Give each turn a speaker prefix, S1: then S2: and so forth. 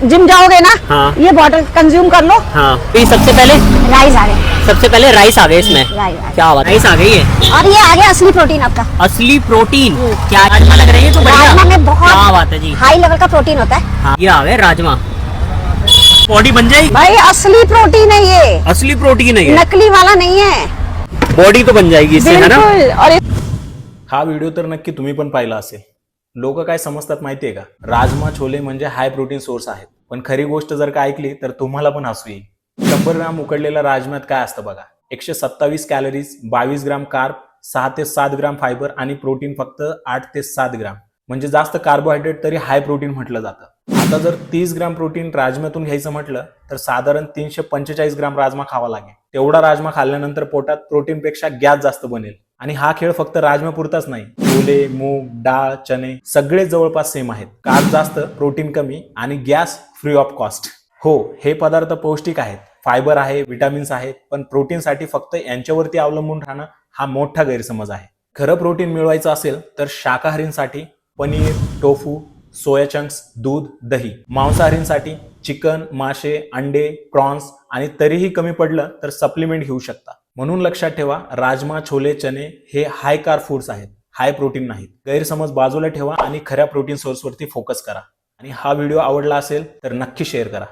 S1: Gym जाओगे ना,
S2: हाँ।
S1: ये बॉटल कंज्यूम कर लो।
S2: हाँ, तो सबसे पहले
S1: राइस आ गए।
S2: सबसे पहले राइस आ गए इसमें।
S1: राइस
S2: क्या बात, राइस आ गई है।
S1: और ये आ गया असली प्रोटीन आपका।
S2: असली प्रोटीन। क्या राजमा लग रही है तो बढ़िया।
S1: राजमा में बहुत
S2: क्या बात है जी।
S1: हाई लेवल का प्रोटीन होता है।
S2: हाँ, ये आ गए राजमा। बॉडी बन जाएगी।
S1: भाई असली प्रोटीन है ये,
S2: असली प्रोटीन है ये,
S1: नकली वाला नहीं है।
S2: बॉडी तो बन जाएगी इससे, है ना।
S1: बिल्कुल। और
S3: हा व्हिडिओ तर नक्की तुम्ही पण पाहिला असेल। लोक काय समजतात माहितीये का, राजमा छोले म्हणजे हाय प्रोटीन सोर्स आहेत, पण खरी गोष्ट जर का ऐकली तर तुम्हाला पण हसू येईल। 100 ग्राम उकडलेल्या राजम्यात काय असतं बघा, 127 कॅलरीज, 22 ग्राम कार्ब, 6 ते 7 ग्राम फायबर आणि प्रोटीन फक्त 8 ते 7 ग्राम, म्हणजे जास्त कार्बोहायड्रेट तरी हाय प्रोटीन म्हटलं जातं। आता जर 30 ग्राम प्रोटीन राजम्यातून घ्यायचं म्हटलं तर साधारण 345 ग्राम राजमा खावा लागेल। तेवढा राजमा खाल्ल्यानंतर पोटात प्रोटीनपेक्षा गॅस जास्त बनेल। आणि हा खेळ फक्त राजम्यापुरताच नाही, छोले, मूग, डाळ, चणे सगळे जवळपास सेम आहेत। कार्ब जास्त, प्रोटीन कमी आणि गॅस फ्री ऑफ कॉस्ट। हो, हे पदार्थ पौष्टिक आहेत, फायबर आहे, विटामिन्स आहेत, पण प्रोटीनसाठी फक्त यांच्यावरती अवलंबून राहणं हा मोठा गैरसमज आहे। खरं प्रोटीन मिळवायचं असेल तर शाकाहारींसाठी पनीर, टोफू, सोया चंक्स, दूध, दही, मांसाहारींसाठी चिकन, मासे, अंडे, प्रॉन्स आणि तरीही कमी पडलं तर सप्लिमेंट घेऊ शकता। म्हणून लक्षात ठेवा, राजमा, छोले, चणे हे हाय कार्ब फूड्स आहेत, हाय प्रोटीन नाहीत। गैरसमज बाजूला ठेवा आणि खऱ्या प्रोटीन सोर्सवरती फोकस करा। आणि हा व्हिडिओ आवडला असेल तर नक्की शेअर करा।